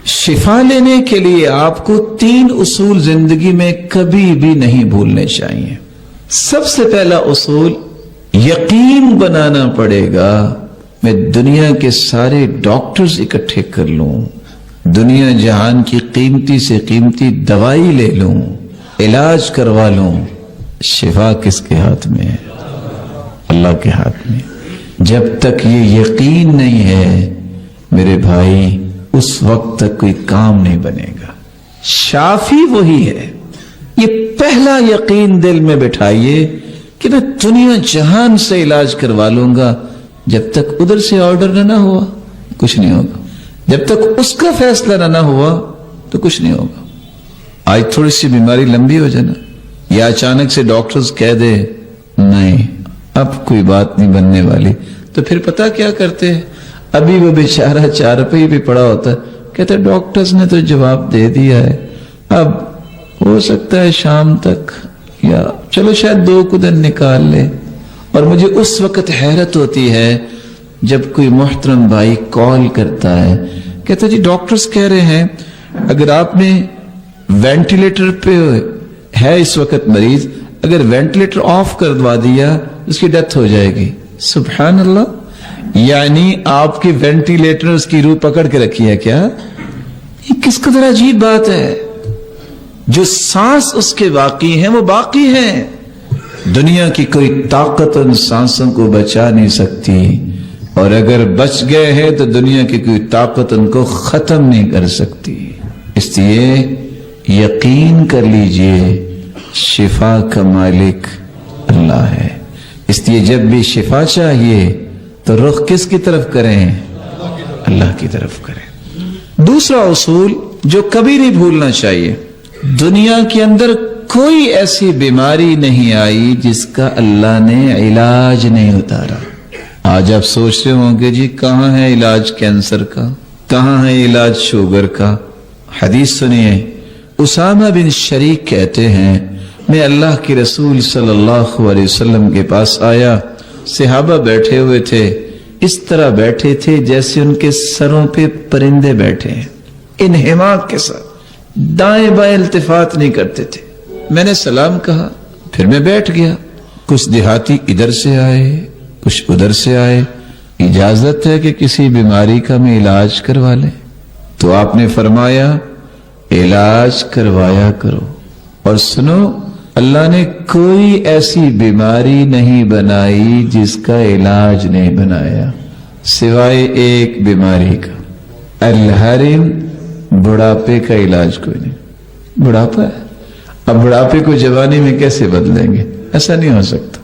शिफा लेने के लिए आपको 3 उसूल जिंदगी में कभी भी नहीं भूलने चाहिए। सबसे पहला उसूल, यकीन बनाना पड़ेगा मैं दुनिया के सारे डॉक्टर्स इकट्ठे कर लूं, दुनिया जहान की कीमती से कीमती दवाई ले लूं, इलाज करवा लूं, शिफा किसके हाथ में है? अल्लाह के हाथ में। जब तक ये यकीन नहीं है मेरे भाई, उस वक्त तक कोई काम नहीं बनेगा। शाफी वही है। ये पहला यकीन दिल में बिठाइए कि मैं दुनिया जहान से इलाज करवा लूंगा, जब तक उधर से ऑर्डर ना हुआ कुछ नहीं होगा, जब तक उसका फैसला ना हुआ तो कुछ नहीं होगा। आज थोड़ी सी बीमारी लंबी हो जाए ना, या अचानक से डॉक्टर्स कह दे नहीं अब कोई बात नहीं बनने वाली, तो फिर पता क्या करते हैं? अभी वो बेचारा 4 रुपये भी पड़ा होता है, कहते डॉक्टर्स ने तो जवाब दे दिया है, अब हो सकता है शाम तक, या चलो शायद 2 दिन निकाल ले। और मुझे उस वक्त हैरत होती है जब कोई मोहतरम भाई कॉल करता है, कहता जी डॉक्टर्स कह रहे हैं अगर आपने वेंटिलेटर पे है इस वक्त मरीज, अगर वेंटिलेटर ऑफ करवा दिया उसकी डेथ हो जाएगी। सुभान अल्लाह, यानी आपके वेंटिलेटर उसकी रूह पकड़ के रखी है क्या? ये किस कदर अजीब बात है। जो सांस उसके बाकी हैं वो बाकी हैं। दुनिया की कोई ताकत उन सांसों को बचा नहीं सकती, और अगर बच गए हैं तो दुनिया की कोई ताकत उनको खत्म नहीं कर सकती। इसलिए यकीन कर लीजिए शिफा का मालिक अल्लाह है। इसलिए जब भी शिफा चाहिए तो रुख किसकी तरफ करें? अल्लाह की तरफ करें। दूसरा उसूल जो कभी नहीं भूलना चाहिए, दुनिया के अंदर कोई ऐसी बीमारी नहीं आई जिसका अल्लाह ने इलाज नहीं उतारा। आज आप सोच रहे होंगे जी कहां है इलाज कैंसर का, कहां है इलाज शुगर का। हदीस सुनिए, उसामा बिन शरीक कहते हैं मैं अल्लाह के रसूल सल्लल्लाहु अलैहि वसल्लम के पास आया, सहाबा बैठे हुए थे, इस तरह बैठे थे जैसे उनके सरों पे परिंदे बैठे हैं, इन्हिमाक के साथ, दाएं बाएं इल्तिफात नहीं करते थे। मैंने सलाम कहा, फिर मैं बैठ गया। कुछ देहाती इधर से आए, कुछ उधर से आए, इजाजत है कि किसी बीमारी का मैं इलाज करवा लें? तो आपने फरमाया इलाज करवाया करो, और सुनो अल्लाह ने कोई ऐसी बीमारी नहीं बनाई जिसका इलाज नहीं बनाया, सिवाय एक बीमारी का, अल-हरिम, बुढ़ापे का इलाज कोई नहीं। बुढ़ापा है, अब बुढ़ापे को जवानी में कैसे बदलेंगे? ऐसा नहीं हो सकता।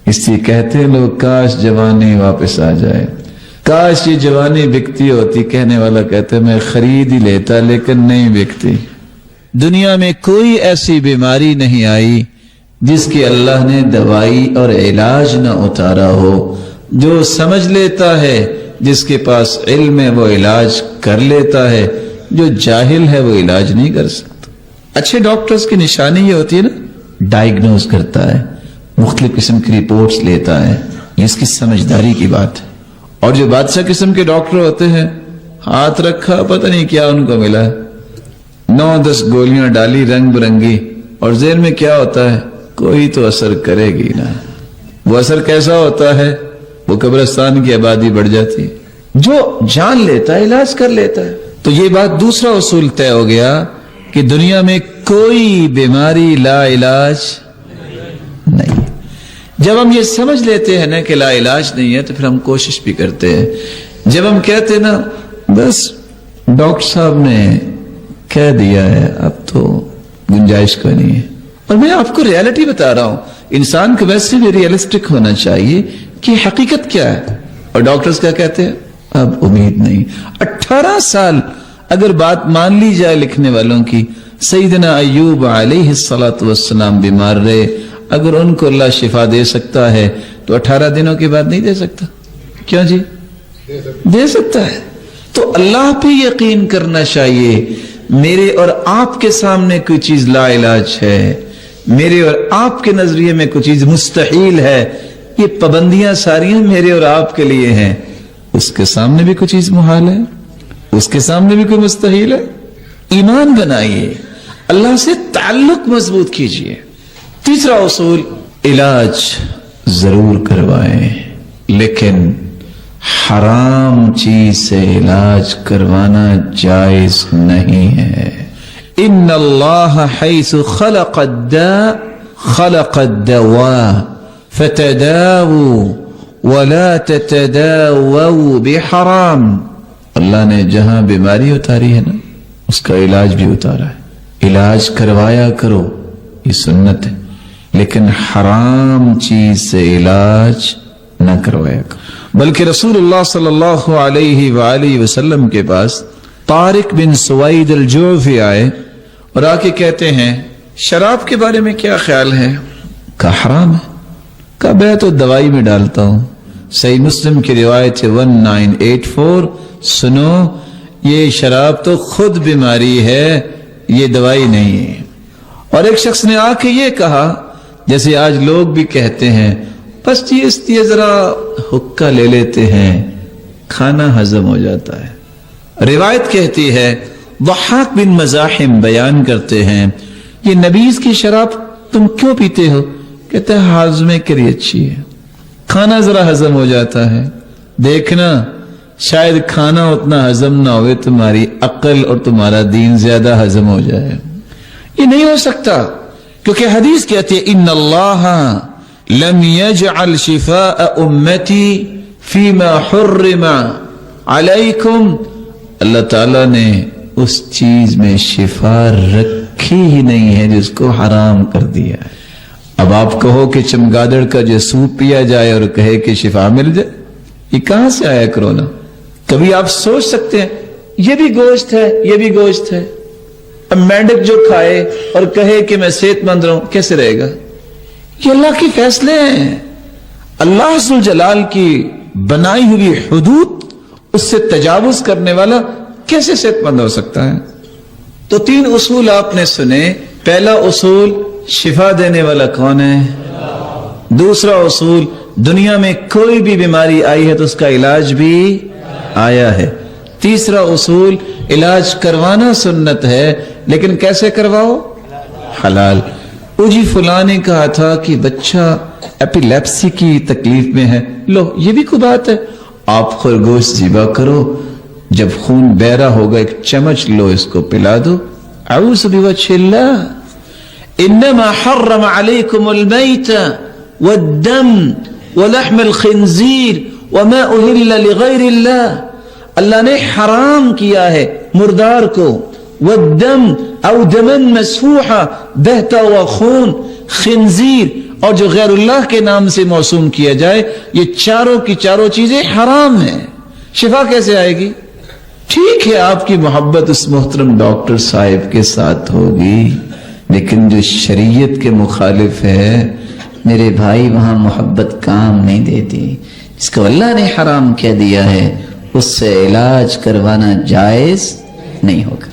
इसलिए कहते हैं लोग काश जवानी वापस आ जाए, काश ये जवानी बिकती होती। कहने वाला कहते मैं खरीद ही लेता, लेकिन नहीं बिकती। दुनिया में कोई ऐसी बीमारी नहीं आई जिसकी अल्लाह ने दवाई और इलाज न उतारा हो। जो समझ लेता है, जिसके पास इल्म है, वो इलाज कर लेता है, जो जाहिल है वो इलाज नहीं कर सकता। अच्छे डॉक्टर्स की निशानी ये होती है ना, डायग्नोज करता है, मुख्तलिफ किस्म की रिपोर्ट्स लेता है, ये इसकी समझदारी की बात है। और जो बादशाह किस्म के डॉक्टर होते हैं, हाथ रखा पता नहीं क्या उनको मिला है, 9-10 गोलियां डाली रंग बिरंगी, और जेल में क्या होता है? कोई तो असर करेगी ना। वो असर कैसा होता है? वो कब्रिस्तान की आबादी बढ़ जाती है। जो जान लेता है इलाज कर लेता है। तो ये बात, दूसरा उसूल तय हो गया कि दुनिया में कोई बीमारी ला इलाज नहीं। जब हम ये समझ लेते हैं ना कि ला इलाज नहीं है, तो फिर हम कोशिश भी करते हैं। जब हम कहते हैं ना बस डॉक्टर साहब ने कह दिया है, अब तो गुंजाइश कोई नहीं है। और मैं आपको रियलिटी बता रहा हूं, इंसान को वैसे भी रियलिस्टिक होना चाहिए कि हकीकत क्या है। और डॉक्टर्स क्या कहते हैं? अब उम्मीद नहीं। 18 साल अगर बात मान ली जाए लिखने वालों की, सैयदना अय्यूब अलैहिस्सलातु वस्सलाम बीमार रहे, अगर उनको अल्लाह शिफा दे सकता है तो 18 दिनों के बाद नहीं दे सकता? क्यों जी? दे सकता है। तो अल्लाह पे यकीन करना चाहिए। मेरे और आपके सामने कोई चीज ला इलाज है, मेरे और आपके नजरिए में कोई चीज मुस्तहील है, ये पाबंदियां सारियां मेरे और आपके लिए हैं, उसके सामने भी कोई चीज मुहाल है। उसके सामने भी कोई मुस्तहिल है? ईमान बनाइए, अल्लाह से ताल्लुक मजबूत कीजिए। तीसरा उसूल, इलाज जरूर करवाएं, लेकिन हराम चीज से इलाज करवाना जायज नहीं है। इन्नल्लाह हैसु खलक़द्दा खलक़द्दवा फतदावू वला ततदावू बिहराम। अल्लाह ने जहां बीमारी उतारी है ना, उसका इलाज भी उतारा है। इलाज करवाया करो, ये सुन्नत है, लेकिन हराम चीज से इलाज न करवाया करो। बल्कि रसूलुल्लाह सल्लल्लाहु अलैहि वआलिहि वसल्लम के पास तारिक बिन सुवैद अल-जुअफी आए और आके कहते हैं, शराब के बारे में क्या ख्याल है? कहा हराम है। कहा मैं तो दवाई में डालता हूं। सही मुस्लिम की रिवायत है 1984। सुनो, ये शराब तो खुद बीमारी है, ये दवाई नहीं है। और एक शख्स ने आके ये कहा, जैसे आज लोग भी कहते हैं, बस ये जरा हुक्का ले लेते हैं, खाना हजम हो जाता है। रिवायत कहती है, वहाक बिन मजाहिम बयान करते हैं, ये नबीज की शराब तुम क्यों पीते हो? कहते हैं हाजमे के लिए अच्छी है, खाना जरा हजम हो जाता है। देखना, शायद खाना उतना हजम ना हो, तुम्हारी अक्ल और तुम्हारा दीन ज्यादा हजम हो जाए। ये नहीं हो सकता, क्योंकि हदीस कहती है, इन्नल्लाह लम यजअल शिफाअ उम्मती फीमा हुर्रिमा अलैकुम। अल्लाह ताला ने उस चीज में शिफा रखी ही नहीं है जिसको हराम कर दिया है। अब आप कहो कि चमगादड़ का जो सूप पिया जाए और कहे कि शिफा मिल जाए, ये कहां से आया कोरोना? कभी आप सोच सकते हैं ये भी गोश्त है, ये भी गोश्त है। अब मेंढक जो खाए और कहे कि मैं सेहतमंद रहूं, कैसे रहेगा? ये अल्लाह के फैसले हैं। अल्लाह जुल जलाल की बनाई हुई हुदूद, उससे तजावुज करने वाला कैसे सेहतमंद हो सकता है? तो 3 उसूल आपने सुने। पहला उसूल, शिफा देने वाला कौन है? दूसरा उसूल, दुनिया में कोई भी बीमारी आई है तो उसका इलाज भी आया है। तीसरा उसूल, इलाज करवाना सुन्नत है, लेकिन कैसे करवाओ? हलाल। जी फुला ने कहा था कि बच्चा एपिलेप्सी की तकलीफ में है, लो ये भी कोई बात है, आप खरगोश ज़िबा करो, जब खून बहरा होगा एक चम्मच लो, इसको पिला दो। औज़ु बिवज्हिल्लाह इन्नमा हर्रम अलैकुमुल मैत वद्दम वलहमुल खिंजीर वमा उहिल्ला लिगैरिल्लाह। अल्लाह ने हराम किया है मुर्दार को, वद्दम औ दमन मसफूहा, बहता हुआ खून, खिंजीर और जो गैरुल्लाह के नाम से मौसूम किया जाए, ये चारों की चारों चीजें हराम हैं। शिफा कैसे आएगी? ठीक है, आपकी मोहब्बत उस मोहतरम डॉक्टर साहिब के साथ होगी, लेकिन जो शरीयत के मुखालिफ है मेरे भाई, वहां मोहब्बत काम नहीं देती। जिसको अल्लाह ने हराम कह दिया है उससे इलाज करवाना जायज नहीं होगा।